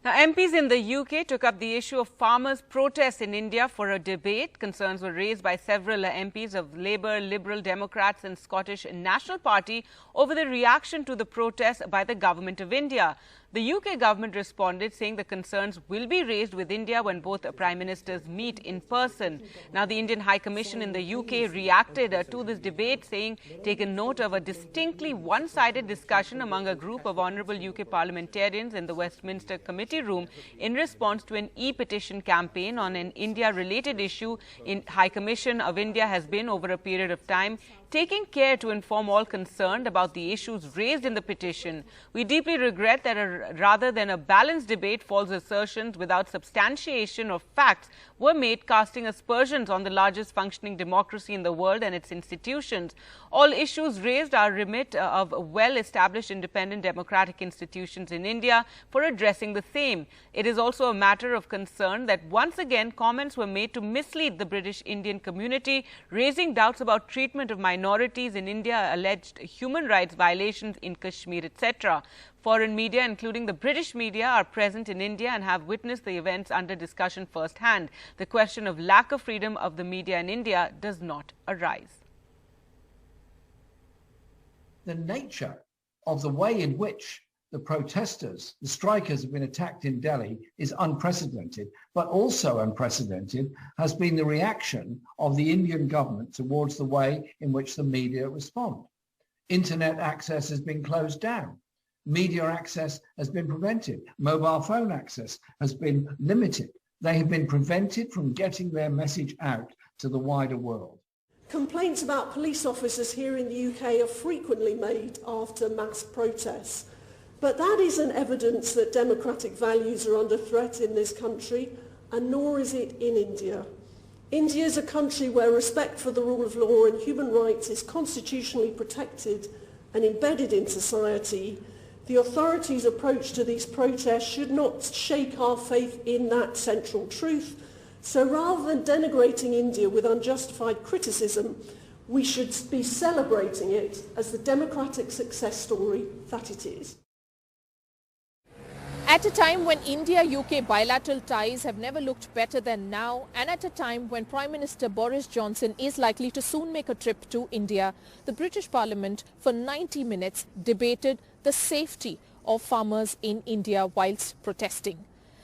Now, MPs in the UK took up the issue of farmers' protests in India for a debate. Concerns were raised by several MPs of Labour, Liberal Democrats and Scottish National Party over the reaction to the protests by the Government of India. The UK government responded, saying the concerns will be raised with India when both Prime Ministers meet in person. Now, the Indian High Commission in the UK reacted to this debate, saying taken note of a distinctly one-sided discussion among a group of honourable UK parliamentarians in the Westminster Committee room in response to an e-petition campaign on an India-related issue. In High Commission of India has been, over a period of time, taking care to inform all concerned about the issues raised in the petition. We deeply regret that rather than a balanced debate, false assertions without substantiation of facts were made, casting aspersions on the largest functioning democracy in the world and its institutions. All issues raised are remit of well-established independent democratic institutions in India for addressing the same. It is also a matter of concern that once again comments were made to mislead the British Indian community, raising doubts about treatment of minorities in India, alleged human rights violations in Kashmir, etc. Foreign media, including the British media, are present in India and have witnessed the events under discussion firsthand. The question of lack of freedom of the media in India does not arise. The nature of the way in which the protesters, the strikers, have been attacked in Delhi is unprecedented, but also unprecedented has been the reaction of the Indian government towards the way in which the media respond. Internet access has been closed down. Media access has been prevented. Mobile phone access has been limited. They have been prevented from getting their message out to the wider world. Complaints about police officers here in the UK are frequently made after mass protests. But that isn't evidence that democratic values are under threat in this country, and nor is it in India. India is a country where respect for the rule of law and human rights is constitutionally protected and embedded in society. The authorities' approach to these protests should not shake our faith in that central truth. So rather than denigrating India with unjustified criticism, we should be celebrating it as the democratic success story that it is. At a time when India-UK bilateral ties have never looked better than now, and at a time when Prime Minister Boris Johnson is likely to soon make a trip to India, the British Parliament for 90 minutes debated the safety of farmers in India whilst protesting.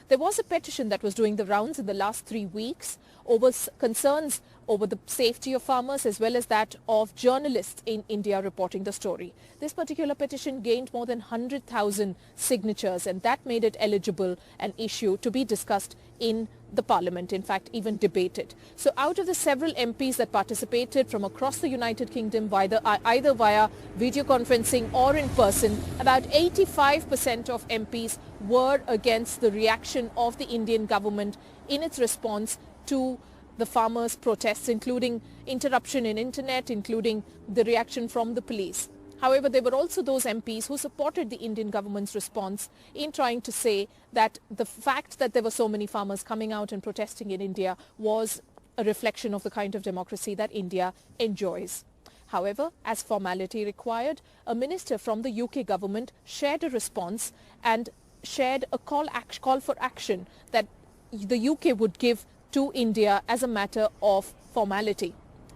There was a petition that was doing the rounds in the last 3 weeks over concerns over the safety of farmers as well as that of journalists in India reporting the story. This particular petition gained more than 100,000 signatures, and that made it eligible an issue to be discussed in the Parliament, in fact even debated. So out of the several MPs that participated from across the United Kingdom, either via video conferencing or in person, about 85% of MPs were against the reaction of the Indian government in its response to the farmers' protests, including interruption in internet, including the reaction from the police. However, there were also those MPs who supported the Indian government's response in trying to say that the fact that there were so many farmers coming out and protesting in India was a reflection of the kind of democracy that India enjoys. However, as formality required, a minister from the UK government shared a response and shared a call for action that the UK would give to India as a matter of formality.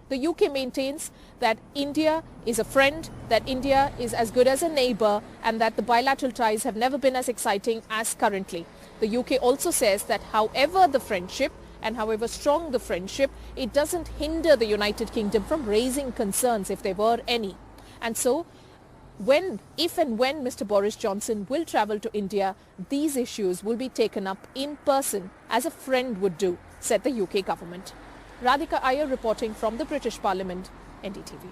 The UK maintains that India is a friend, that India is as good as a neighbour, and that the bilateral ties have never been as exciting as currently. The UK also says that however the friendship and however strong the friendship, it doesn't hinder the United Kingdom from raising concerns if there were any. And so if and when Mr. Boris Johnson will travel to India, these issues will be taken up in person as a friend would do, said the UK government. Radhika Iyer reporting from the British Parliament, NDTV.